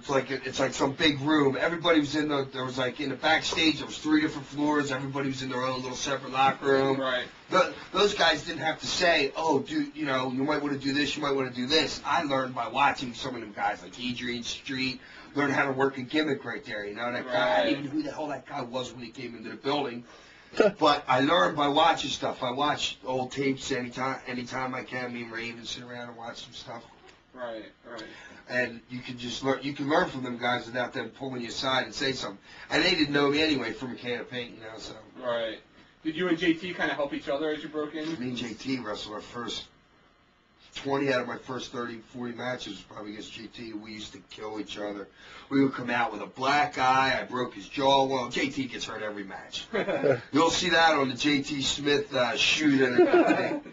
it's like some big room. Everybody was in the, there was like in the backstage, there was 3 different floors. Everybody was in their own little separate locker room. Right. Those guys didn't have to say, oh, dude, you know, you might want to do this, you might want to do this. I learned by watching some of them guys like Adrian Street, learn how to work a gimmick right there. You know, that guy, I didn't even know who the hell that guy was when he came into the building. But I learned by watching stuff. I watch old tapes anytime I can. Me and Raven sit around and watch some stuff. Right, right. And you can just learn. You can learn from them guys without them pulling you aside and say something. And they didn't know me anyway from a can of paint, you know. So. Right. Did you and JT kind of help each other as you broke in? Me and JT wrestled our first 20 out of my first 30, 40 matches probably against JT. We used to kill each other. We would come out with a black eye. I broke his jaw. Well, JT gets hurt every match. You'll see that on the JT Smith shoot and everything.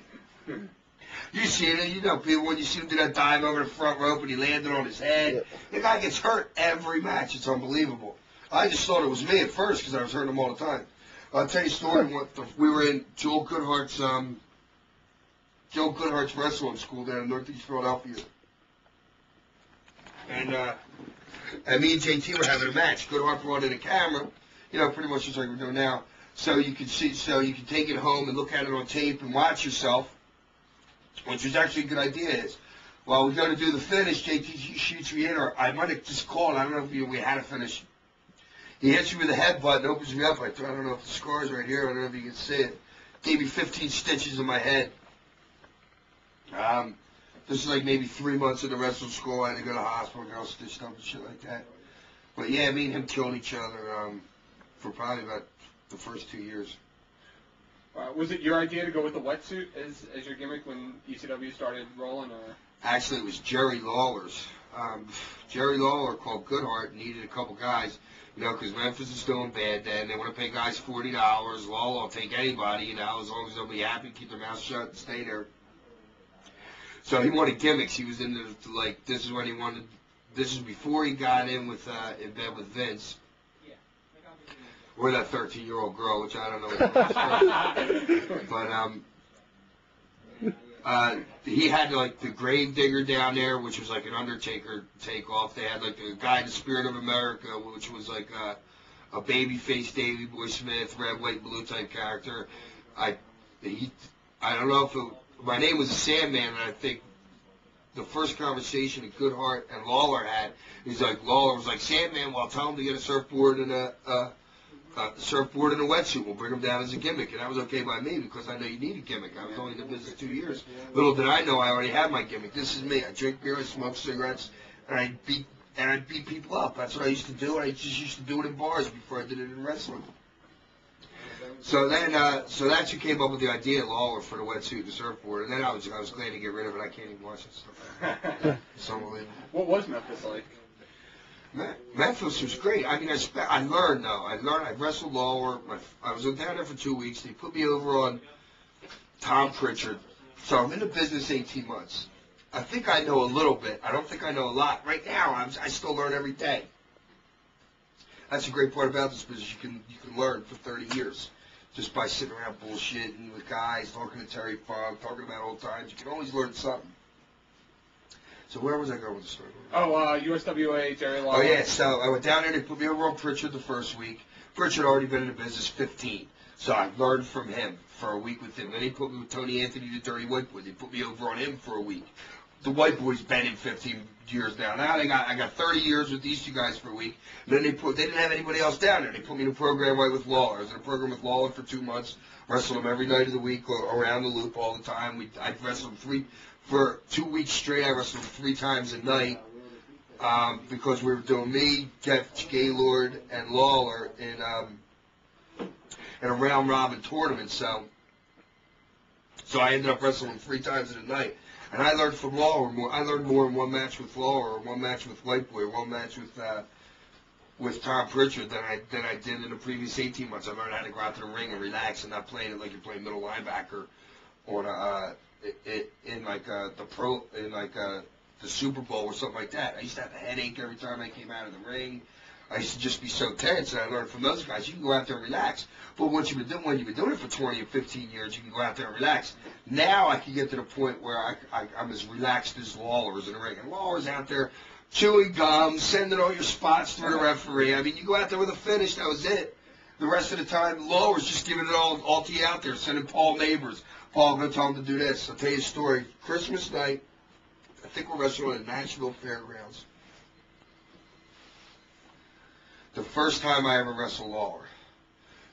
You see it, you know, people, when you see him do that dive over the front rope and he landed on his head, the guy gets hurt every match. It's unbelievable. I just thought it was me at first because I was hurting him all the time. I'll tell you a story. We were in Joel Goodhart's wrestling school down in Northeast Philadelphia. And me and JT were having a match. Goodhart brought in a camera, you know, pretty much just like we're doing now. So you can see, so you can take it home and look at it on tape and watch yourself, which was actually a good idea. While we're going to do the finish, JT shoots me in, or I might have just called. I don't know if we had a finish. He hits me with a headbutt and opens me up. I don't know if the scar's right here. I don't know if you can see it. Gave me 15 stitches in my head. This is like maybe 3 months in the wrestling school. I had to go to the hospital, get all stitched up and shit like that. But yeah, me and him killed each other for probably about the first 2 years. Was it your idea to go with the wetsuit as your gimmick when ECW started rolling? Or? Actually, it was Jerry Lawler's. Jerry Lawler called Goodhart and needed a couple guys, you know, because Memphis is doing bad then. They want to pay guys $40. Lawler will take anybody, you know, as long as they'll be happy, keep their mouth shut, and stay there. So he wanted gimmicks. He was into, like, this is when he wanted, this is before he got in bed with Vince. Or that 13-year-old girl, which I don't know what but he had like the grave digger down there, which was like an Undertaker takeoff. They had like the guy in the Spirit of America, which was like a babyface Davey Boy Smith, red, white, blue type character. I don't know if my name was Sandman, and I think the first conversation that Goodhart and Lawler had, Lawler was like, Sandman, well, tell him to get a surfboard and a wetsuit. We'll bring him down as a gimmick. And that was okay by me because I know you need a gimmick. I was only in the business 2 years. Little did I know I already had my gimmick. This is me. I drink beer, I smoke cigarettes, and I beat people up. That's what I used to do. And I just used to do it in bars before I did it in wrestling. So then, so that's who came up with the idea, Lawler, for the wetsuit and the surfboard. And then I was glad to get rid of it. I can't even watch that stuff. It's unbelievable. What was Memphis like? Memphis was great. I mean, I learned, though. I wrestled Lawler. I was down there for 2 weeks. They put me over on Tom Pritchard. So I'm in the business 18 months. I think I know a little bit. I don't think I know a lot. Right now, I still learn every day. That's the great part about this business. You can learn for 30 years just by sitting around bullshitting with guys, talking to Terry Funk, talking about old times. You can always learn something. So where was I going with the story? Oh, USWA, Jerry Lawler. Oh, yeah. So I went down there. They put me over on Pritchard the first week. Pritchard had already been in the business 15. So I learned from him for a week with him. Then he put me with Tony Anthony, the Dirty White Boy. They put me over on him for a week. The White Boy's been in 15 years now. Now I got 30 years with these two guys for a week. And then they didn't have anybody else down there. They put me in a program right with Lawler. I was in a program with Lawler for 2 months. Wrestled him every night of the week, around the loop all the time. I wrestled him for 2 weeks straight. I wrestled him 3 times a night because we were doing me, Jeff Gaylord, and Lawler in a round robin tournament. So I ended up wrestling him 3 times in a night. And I learned from Lawler more. I learned more in one match with Lawler, or one match with White Boy, or one match with Tom Pritchard than I did in the previous 18 months. I learned how to go out to the ring and relax and not playing it like you're playing middle linebacker on the Super Bowl or something like that. I used to have a headache every time I came out of the ring. I used to just be so tense, and I learned from those guys. You can go out there and relax. But when you've been doing it for 20 or 15 years, you can go out there and relax. Now I can get to the point where I'm as relaxed as Lawler is in the ring. And Lawler's out there chewing gum, sending all your spots through the referee. I mean, you go out there with a finish, that was it. The rest of the time, Law was just giving it all to you out there, sending Paul Neighbors. Paul, go tell him to do this. I'll tell you a story. Christmas night, I think we're wrestling at Nashville Fairgrounds. The first time I ever wrestled Lawler.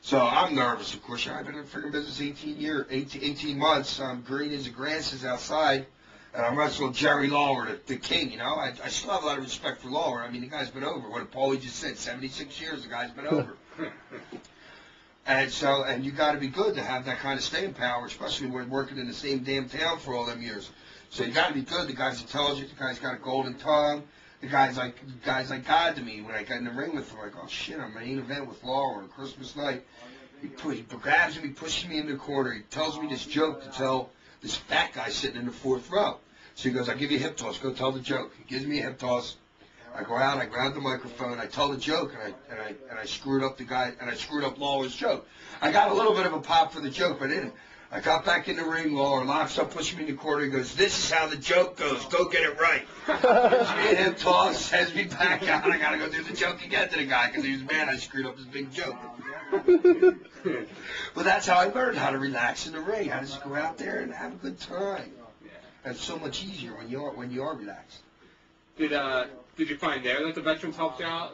So I'm nervous, of course. I've been in the freaking business 18 months. I'm green as the grass is outside, and I'm wrestling Jerry Lawler, the king, you know. I still have a lot of respect for Lawler. I mean, the guy's been over. What Paulie just said, 76 years, the guy's been over. And you got to be good to have that kind of staying power, especially when working in the same damn town for all them years. So you got to be good. The guy's intelligent. The guy's got a golden tongue. The guy's like God to me when I got in the ring with him. Like, oh shit, I'm main event with Lawler on Christmas night. He grabs me, he pushes me in the corner. He tells me this joke to tell this fat guy sitting in the fourth row. So he goes, I'll give you a hip toss. Go tell the joke. He gives me a hip toss. I go out, I grab the microphone, I tell the joke, and I screwed up the guy, and I screwed up Lawler's joke. I got a little bit of a pop for the joke, but I didn't. I got back in the ring, Lawler locks up, pushes me in the corner, he goes, this is how the joke goes, go get it right. Gives me a hip toss, sends me back out, I gotta go do the joke again to the guy, because he was mad I screwed up his big joke. But that's how I learned how to relax in the ring, how to just go out there and have a good time. And it's so much easier when you are relaxed. Did you find there that the veterans helped you out?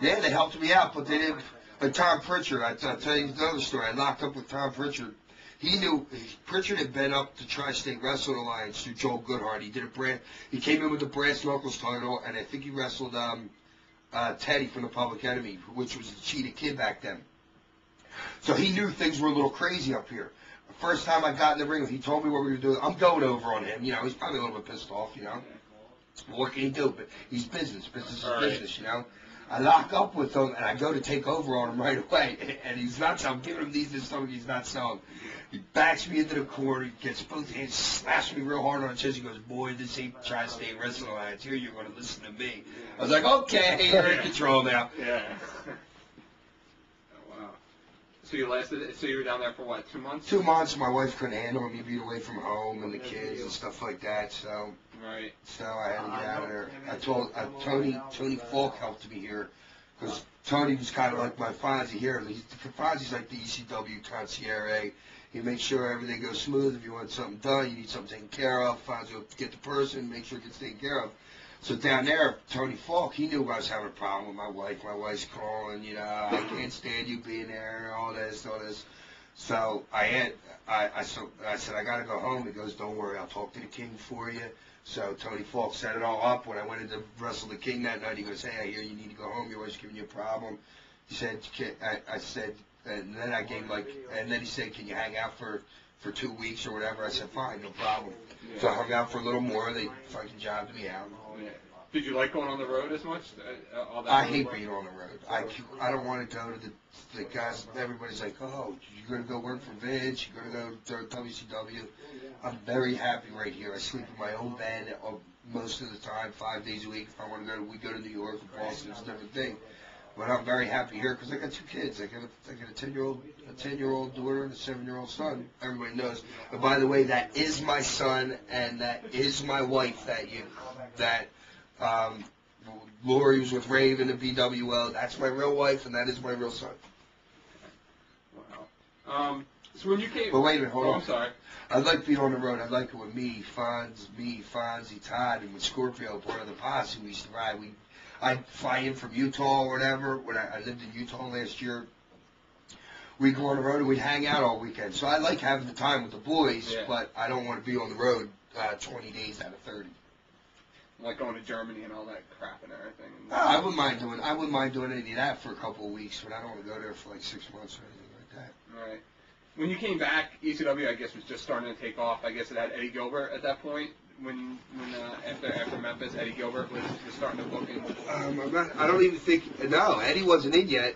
Yeah, they helped me out, but they didn't. Like Tom Pritchard, I'll tell you another story. I locked up with Tom Pritchard. He knew Pritchard had been up to Tri-State Wrestling Alliance through Joel Goodhart. He came in with the brass knuckles title, and I think he wrestled Teddy from the Public Enemy, which was the Cheetah Kid back then. So he knew things were a little crazy up here. The first time I got in the ring, he told me what we were doing. I'm going over on him. You know, he's probably a little bit pissed off, you know. What can he do? But he's business. Business is business, you know. I lock up with him, and I go to take over on him right away. And he's not selling. I'm giving him these and something he's not selling. He backs me into the corner, gets both hands, slaps me real hard on the chest. He goes, boy, this ain't Tri-State Wrestling Alliance. Here you're going to listen to me. I was like, okay, you're in control now. Yeah. Oh, wow. So you were down there for what, 2 months? 2 months. My wife couldn't handle me being away from home and the kids and stuff like that. So I had to get out of there. I told Tony Falk helped me here because Tony was kind of like my Fonzie here. Fonzie's like the ECW concierge. He makes sure everything goes smooth. If you want something done, you need something taken care of, Fonzie will get the person, make sure it gets taken care of. So down there, Tony Falk, he knew I was having a problem with my wife. My wife's calling, you know, I can't stand you being there, all this. So I said, I got to go home. He goes, don't worry, I'll talk to the king for you. So Tony Falk set it all up. When I went in to wrestle the king that night, he goes, hey, I hear you need to go home. Your wife's giving you a problem. He said, I said, and then I gave and then he said, can you hang out for 2 weeks or whatever? I said, fine, no problem. Yeah. So I hung out for a little more. They fucking jobbed me out. Yeah. Did you like going on the road as much? I hate being on the road. I don't want to go to the guys. Everybody's like, oh, you're going to go work for Vince. You're going to go to WCW. I'm very happy right here. I sleep in my own bed most of the time, 5 days a week. If I want to go, we go to New York or Boston. It's a different thing. But I'm very happy here because I got 2 kids. I got a 10-year-old daughter and a 7-year-old son. Everybody knows. But by the way, that is my son and that is my wife. Lori was with Raven and BWO. That's my real wife and that is my real son. Wow. So when you came. But wait a minute, hold on. I'm sorry. I like being on the road. I like it with me, Fonzie, Todd, and with Scorpio, part of the posse we used to ride. I'd fly in from Utah or whatever. When I lived in Utah last year, we'd go on the road and we'd hang out all weekend. So I like having the time with the boys, but I don't want to be on the road 20 days out of 30. Like going to Germany and all that crap and everything. I wouldn't mind doing any of that for a couple of weeks, but I don't want to go there for like 6 months or anything like that. Right. When you came back, ECW, I guess, was just starting to take off. I guess it had Eddie Gilbert at that point. When after Memphis, Eddie Gilbert was starting to book in. I don't even think. No, Eddie wasn't in yet.